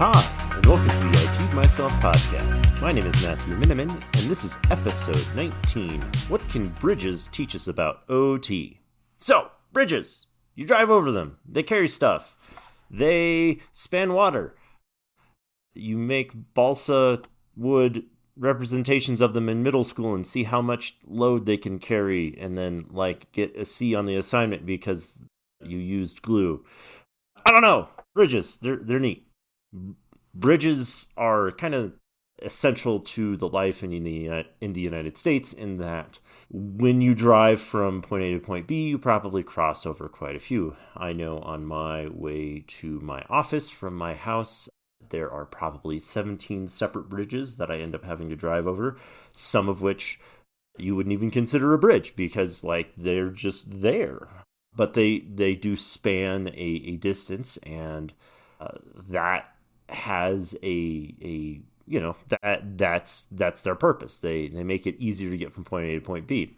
Hi, and welcome to the I Teed Myself podcast. My name is Matthew Miniman, and this is episode 19. What can bridges teach us about OT? So, bridges. You drive over them. They carry stuff. They span water. You make balsa wood representations of them in middle school and see how much load they can carry, and then, get a C on the assignment because you used glue. I don't know. Bridges. They're neat. Bridges are kind of essential to the life in the United States in that when you drive from point A to point B, you probably cross over quite a few. I know on my way to my office from my house, there are probably 17 separate bridges that I end up having to drive over, some of which you wouldn't even consider a bridge because, they're just there. But they do span a distance, and that has that's their purpose. They make it easier to get from point A to point B.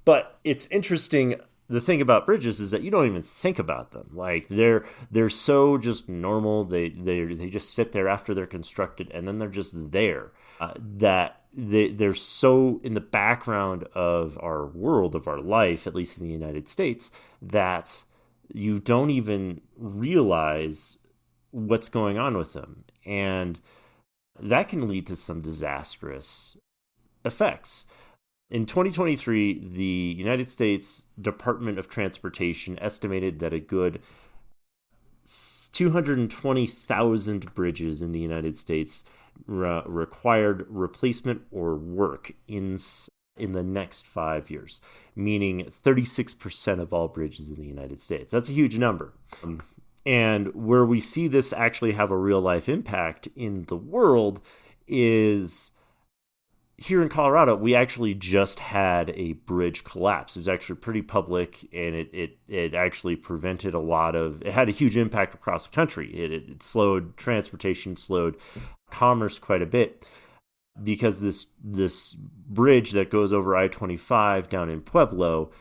But it's interesting. The thing about bridges is that you don't even think about them. They're so just normal. They just sit there after they're constructed, and then they're just there. That they're so in the background of our world, of our life, at least in the United States, that you don't even realize what's going on with them. And that can lead to some disastrous effects. In 2023, the United States Department of Transportation estimated that a good 220,000 bridges in the United States required replacement or work in the next 5 years, meaning 36% of all bridges in the United States. That's a huge number. And where we see this actually have a real life impact in the world is here in Colorado. We actually just had a bridge collapse. It was actually pretty public, and it actually prevented it had a huge impact across the country. It slowed transportation, slowed commerce quite a bit, because this bridge that goes over I-25 down in Pueblo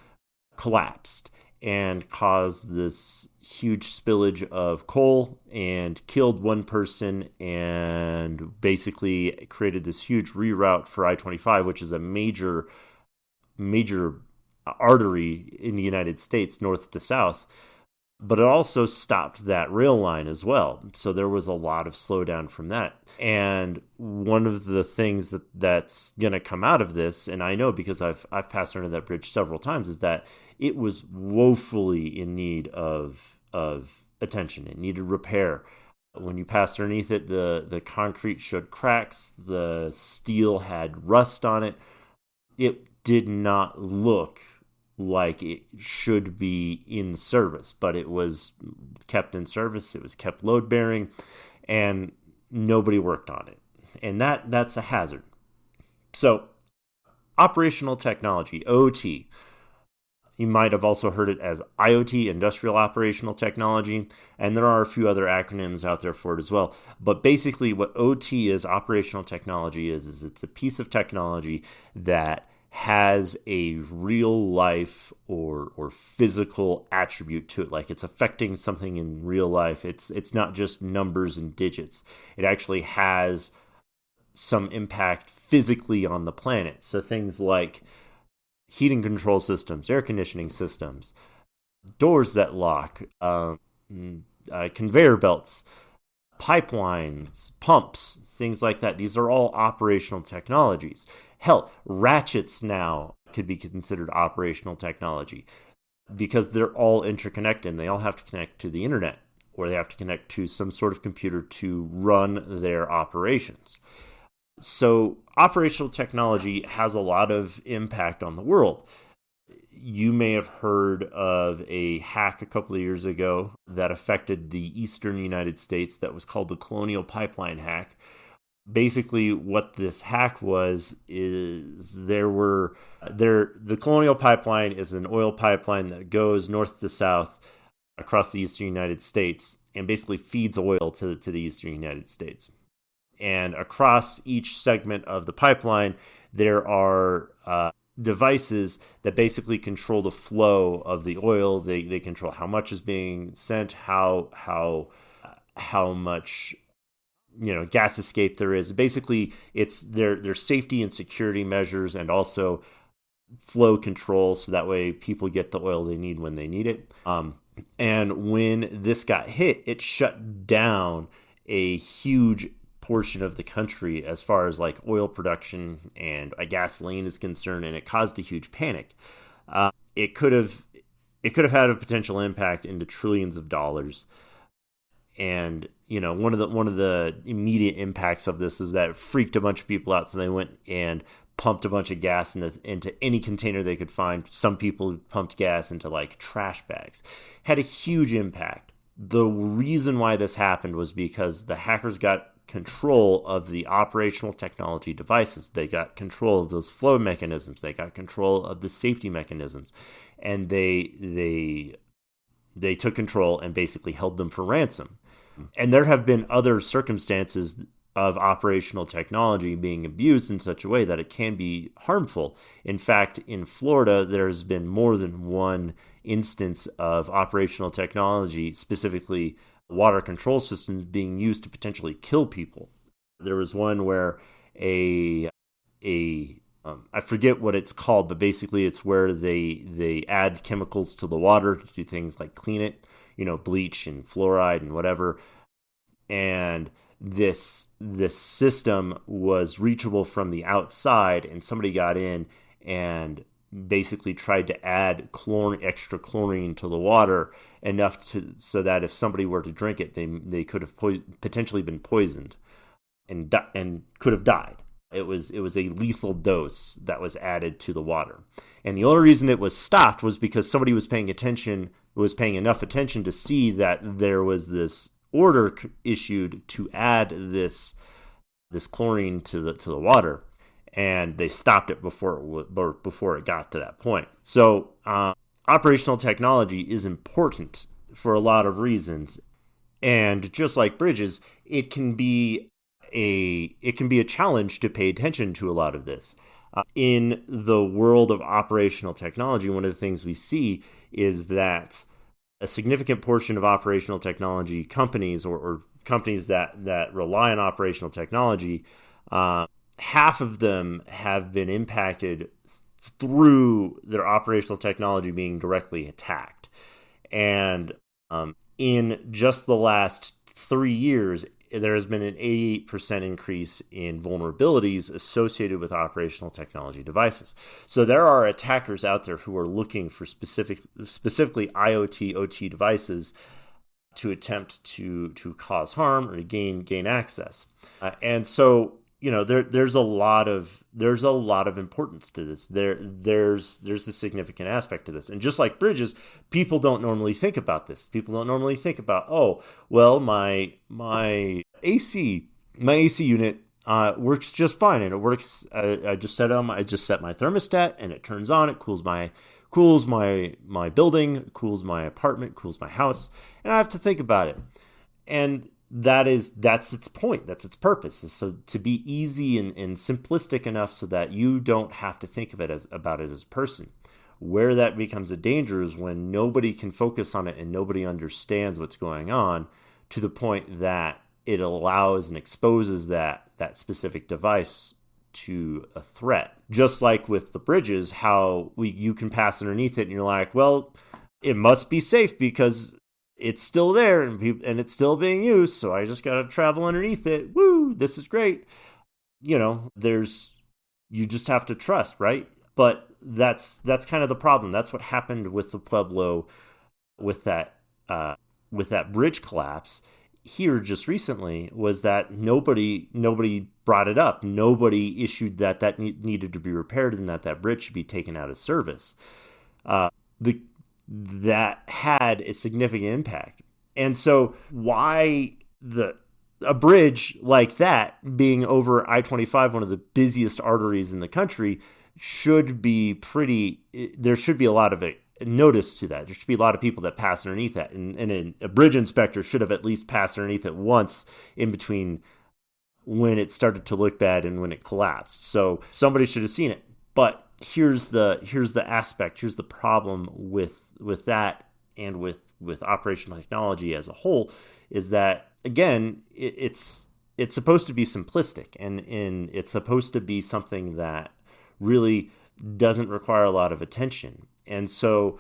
collapsed and caused this huge spillage of coal and killed one person and basically created this huge reroute for I-25, which is a major artery in the United States, north to south. But it also stopped that rail line as well. So there was a lot of slowdown from that. And one of the things that's going to come out of this, and I know because I've passed under that bridge several times, is that it was woefully in need of attention. It needed repair. When you passed underneath it, the concrete showed cracks. The steel had rust on it. It did not look like it should be in service, but it was kept in service. It was kept load bearing, and nobody worked on it. And that's a hazard. So, operational technology, OT. You might have also heard it as IoT, Industrial Operational Technology, and there are a few other acronyms out there for it as well. But basically what OT is, operational technology, is it's a piece of technology that has a real life or physical attribute to it, like it's affecting something in real life. It's not just numbers and digits. It actually has some impact physically on the planet. So things like heating control systems, air conditioning systems, doors that lock, conveyor belts, pipelines, pumps, things like that. These are all operational technologies. Hell, ratchets now could be considered operational technology because they're all interconnected and they all have to connect to the internet, or they have to connect to some sort of computer to run their operations. So operational technology has a lot of impact on the world. You may have heard of a hack a couple of years ago that affected the eastern United States that was called the Colonial Pipeline hack. Basically, what this hack was is the Colonial Pipeline is an oil pipeline that goes north to south across the eastern United States and basically feeds oil to the eastern United States. And across each segment of the pipeline, there are devices that basically control the flow of the oil. They control how much is being sent, how much gas escape there is. Basically, it's their safety and security measures, and also flow control, so that way people get the oil they need when they need it. And when this got hit, it shut down a huge portion of the country as far as like oil production and gasoline is concerned, and it caused a huge panic. It could have had a potential impact into trillions of dollars. And one of the immediate impacts of this is that it freaked a bunch of people out, so they went and pumped a bunch of gas into any container they could find. Some people pumped gas into like trash bags. Had a huge impact. The reason why this happened was because the hackers got control of the operational technology devices. They got control of those flow mechanisms. They got control of the safety mechanisms, and they took control and basically held them for ransom. And there have been other circumstances of operational technology being abused in such a way that it can be harmful. In fact, in Florida, there's been more than one instance of operational technology, specifically water control systems, being used to potentially kill people. There was one where I forget what it's called, but basically it's where they add chemicals to the water to do things like clean it, bleach and fluoride and whatever. And this system was reachable from the outside, and somebody got in and basically tried to add extra chlorine to the water, enough so that if somebody were to drink it, they could have potentially been poisoned and could have died. It was a lethal dose that was added to the water. And the only reason it was stopped was because somebody was paying enough attention to see that there was this order issued to add this chlorine to the water, and they stopped it before it got to that point. So operational technology is important for a lot of reasons, and just like bridges, it can be a challenge to pay attention to a lot of this. In the world of operational technology, one of the things we see is that a significant portion of operational technology companies or companies that rely on operational technology, half of them have been impacted through their operational technology being directly attacked. And in just the last 3 years, there has been an 88% increase in vulnerabilities associated with operational technology devices. So there are attackers out there who are looking for specifically IoT, OT devices to attempt to cause harm or to gain access. And so there's a lot of importance to this. There's a significant aspect to this, and just like bridges, people don't normally think about this. People don't normally think about, oh, well, my AC unit works just fine, and it works. I just set my thermostat, and it turns on. It cools my building, cools my apartment, cools my house, and I have to think about it. And that's its point. That's its purpose, is so to be easy and simplistic enough so that you don't have to think about it as a person. Where that becomes a danger is when nobody can focus on it and nobody understands what's going on, to the point that it allows and exposes that specific device to a threat. Just like with the bridges, how you can pass underneath it and you're like, well, it must be safe because it's still there and it's still being used, so I just got to travel underneath it. Woo, this is great. You just have to trust, right? But that's kind of the problem. That's what happened with the Pueblo, with that bridge collapse here just recently, was that nobody brought it up. Nobody issued that needed to be repaired and that bridge should be taken out of service. That had a significant impact. And so why a bridge like that, being over I-25, one of the busiest arteries in the country, there should be a lot of notice to that. There should be a lot of people that pass underneath that. And a bridge inspector should have at least passed underneath it once in between when it started to look bad and when it collapsed. So somebody should have seen it. But here's the problem with that, and with operational technology as a whole, is that, again, it's it's supposed to be simplistic, and it's supposed to be something that really doesn't require a lot of attention. And so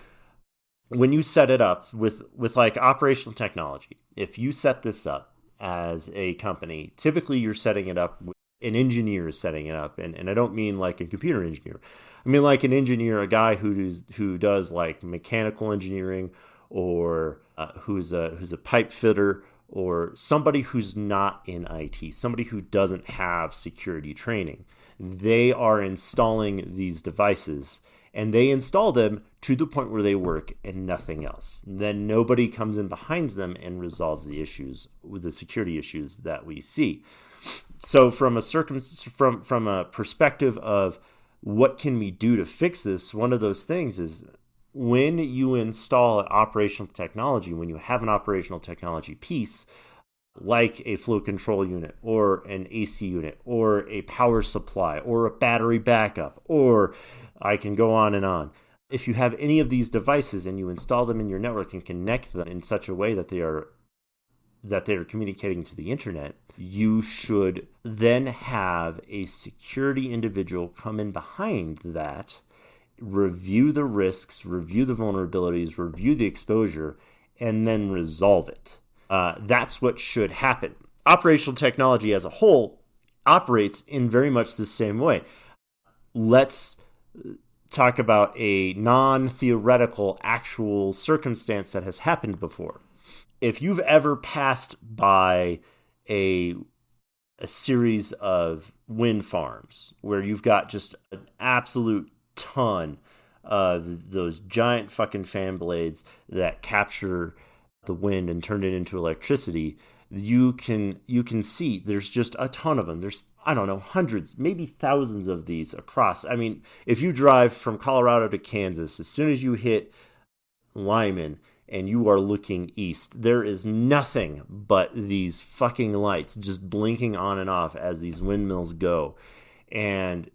when you set it up with like operational technology, if you set this up as a company, typically you're setting it up, an engineer is setting it up. And I don't mean like a computer engineer. I mean like an engineer, a guy who does like mechanical engineering, or who's a pipe fitter, or somebody who's not in IT, somebody who doesn't have security training. They are installing these devices, and they install them to the point where they work and nothing else. Then nobody comes in behind them and resolves the issues, with the security issues that we see. So from a perspective of what can we do to fix this, one of those things is when you install an operational technology, when you have an operational technology piece, like a flow control unit or an AC unit or a power supply or a battery backup, or I can go on and on. If you have any of these devices and you install them in your network and connect them in such a way that they are communicating to the internet, you should then have a security individual come in behind that, review the risks, review the vulnerabilities, review the exposure, and then resolve it. That's what should happen. Operational technology as a whole operates in very much the same way. Let's talk about a non-theoretical actual circumstance that has happened before. If you've ever passed by a series of wind farms where you've got just an absolute ton of those giant fucking fan blades that capture the wind and turn it into electricity, you can see there's just a ton of them. There's, I don't know, hundreds, maybe thousands of these across. I mean, if you drive from Colorado to Kansas, as soon as you hit Lyman and you are looking east, there is nothing but these fucking lights just blinking on and off as these windmills go. And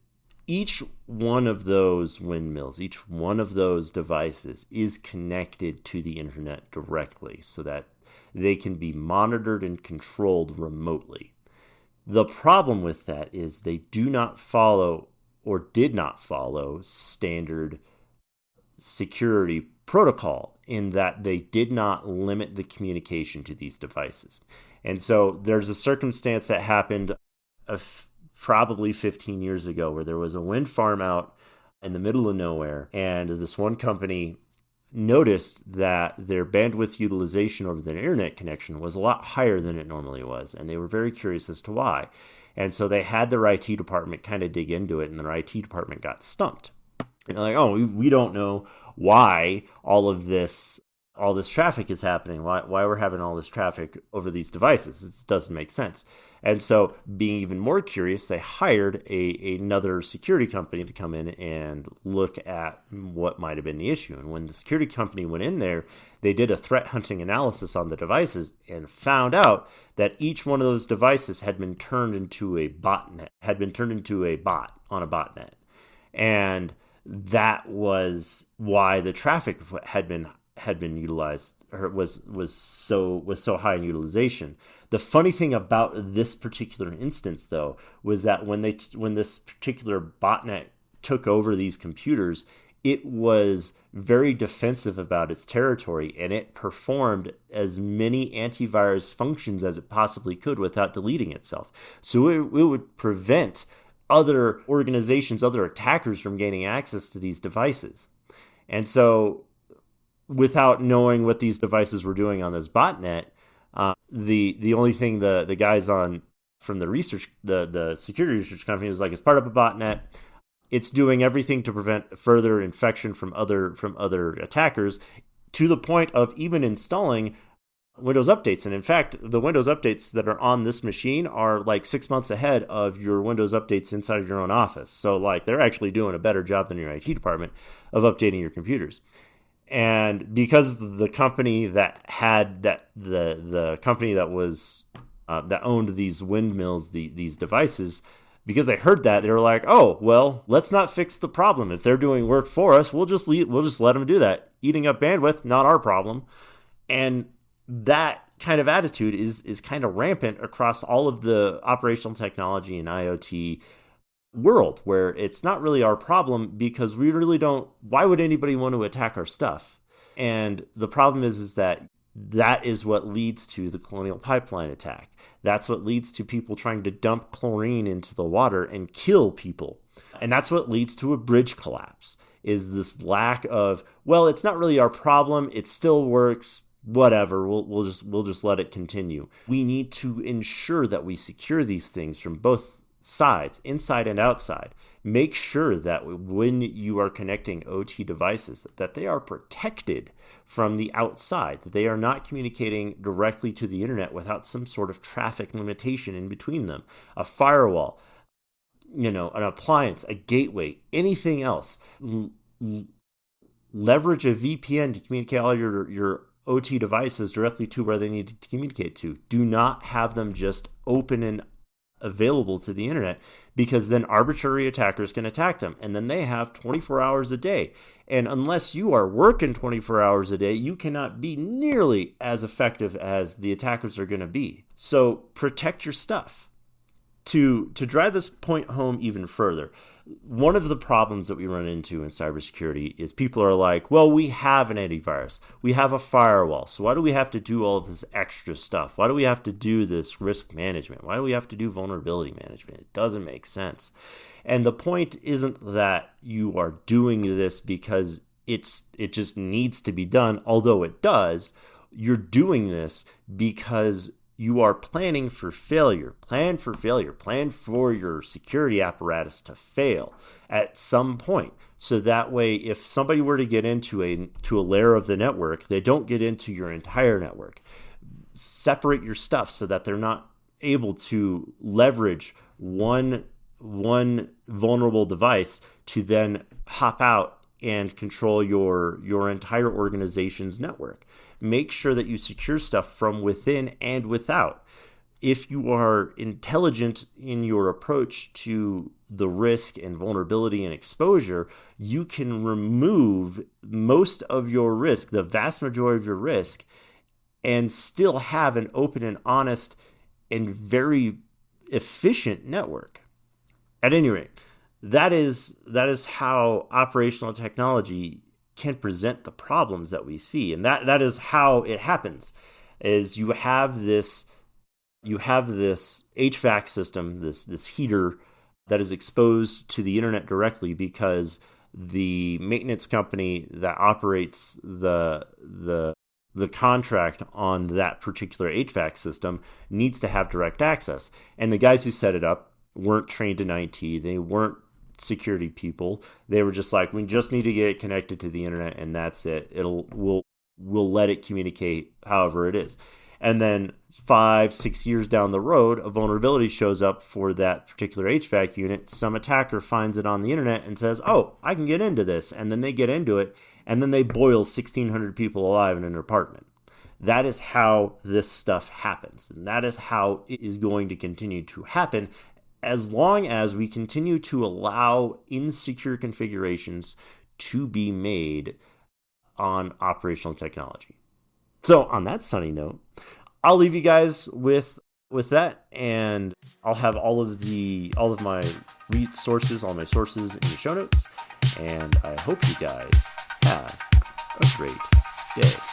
each one of those windmills, each one of those devices is connected to the internet directly so that they can be monitored and controlled remotely. The problem with that is they do not follow, or did not follow, standard security protocol, in that they did not limit the communication to these devices. And so there's a circumstance that happened probably 15 years ago where there was a wind farm out in the middle of nowhere, and this one company noticed that their bandwidth utilization over the internet connection was a lot higher than it normally was, and they were very curious as to why. And so they had their IT department kind of dig into it, and their IT department got stumped. And they're like, oh, we don't know why all this traffic is happening, why we're having all this traffic over these devices. It doesn't make sense. And so, being even more curious, they hired another security company to come in and look at what might have been the issue. And when the security company went in there, they did a threat hunting analysis on the devices and found out that each one of those devices had been turned into a botnet, had been turned into a bot on a botnet. And that was why the traffic had been utilized, or was so high in utilization. The funny thing about this particular instance, though, was that when this particular botnet took over these computers, it was very defensive about its territory, and it performed as many antivirus functions as it possibly could without deleting itself. So it would prevent other organizations, other attackers from gaining access to these devices. And so, without knowing what these devices were doing on this botnet, the only thing the guys from the research, the security research company was like, it's part of a botnet. It's doing everything to prevent further infection from other attackers, to the point of even installing Windows updates. And in fact, the Windows updates that are on this machine are like 6 months ahead of your Windows updates inside of your own office. So like, they're actually doing a better job than your IT department of updating your computers. And because the company that had the company that was that owned these windmills, these devices, because they heard that, they were like, oh, well, let's not fix the problem. If they're doing work for us, we'll just let them do that. Eating up bandwidth, not our problem. And that kind of attitude is kind of rampant across all of the operational technology and IoT world, where it's not really our problem because we really don't. Why would anybody want to attack our stuff? And the problem is that is what leads to the Colonial Pipeline attack. That's what leads to people trying to dump chlorine into the water and kill people. And that's what leads to a bridge collapse, is this lack of, well, it's not really our problem. It still works. Whatever. We'll just let it continue. We need to ensure that we secure these things from both sides, inside and outside. Make sure that when you are connecting OT devices, that they are protected from the outside, that they are not communicating directly to the internet without some sort of traffic limitation in between them. A firewall, an appliance, a gateway, anything else. Leverage a VPN to communicate all your OT devices directly to where they need to communicate to. Do not have them just open and available to the internet, because then arbitrary attackers can attack them, and then they have 24 hours a day. And unless you are working 24 hours a day, you cannot be nearly as effective as the attackers are going to be. So protect your stuff. To drive this point home even further, one of the problems that we run into in cybersecurity is people are like, well, we have an antivirus, we have a firewall, so why do we have to do all of this extra stuff? Why do we have to do this risk management? Why do we have to do vulnerability management? It doesn't make sense. And the point isn't that you are doing this because it just needs to be done, although it does. You're doing this because you are planning for failure. Plan for failure. Plan for your security apparatus to fail at some point. So that way, if somebody were to get into a layer of the network, they don't get into your entire network. Separate your stuff so that they're not able to leverage one vulnerable device to then hop out and control your entire organization's network. Make sure that you secure stuff from within and without. If you are intelligent in your approach to the risk and vulnerability and exposure, you can remove most of your risk, the vast majority of your risk, and still have an open and honest and very efficient network. At any rate, that is how operational technology can present the problems that we see. And that is how it happens, is you have this HVAC system, this heater that is exposed to the internet directly because the maintenance company that operates the contract on that particular HVAC system needs to have direct access. And the guys who set it up weren't trained in IT. They weren't security people. They were just like, we just need to get it connected to the internet, and that's it. We'll let it communicate however it is. And then 5-6 years down the road, a vulnerability shows up for that particular HVAC unit. Some attacker finds it on the internet and says, oh, I can get into this. And then they get into it, and then they boil 1,600 people alive in an apartment. That is how this stuff happens. And that is how it is going to continue to happen as long as we continue to allow insecure configurations to be made on operational technology. So on that sunny note, I'll leave you guys with that, and I'll have all of my resources, all my sources in the show notes, and I hope you guys have a great day.